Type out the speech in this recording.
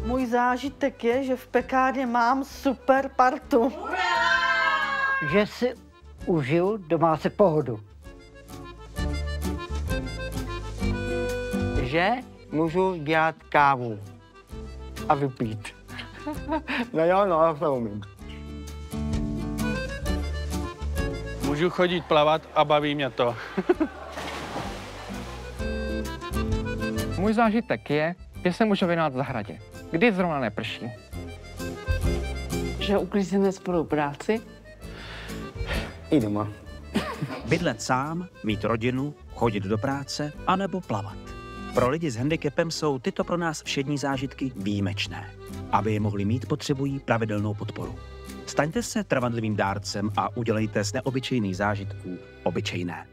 Můj zážitek je, že v pekárně mám super partu. Že si užiju domácí pohodu. Že můžu dělat kávu a vypít. No jo, no, já to umím. Můžu chodit plavat a baví mě to. Můj zážitek je, že se můžu věnovat v zahradě, kdy zrovna neprší. Že uklízíme spolupráci. I doma. Bydlet sám, mít rodinu, chodit do práce anebo plavat. Pro lidi s handicapem jsou tyto pro nás všední zážitky výjimečné. Aby je mohli mít, potřebují pravidelnou podporu. Staňte se trvanlivým dárcem a udělejte z neobyčejných zážitků obyčejné.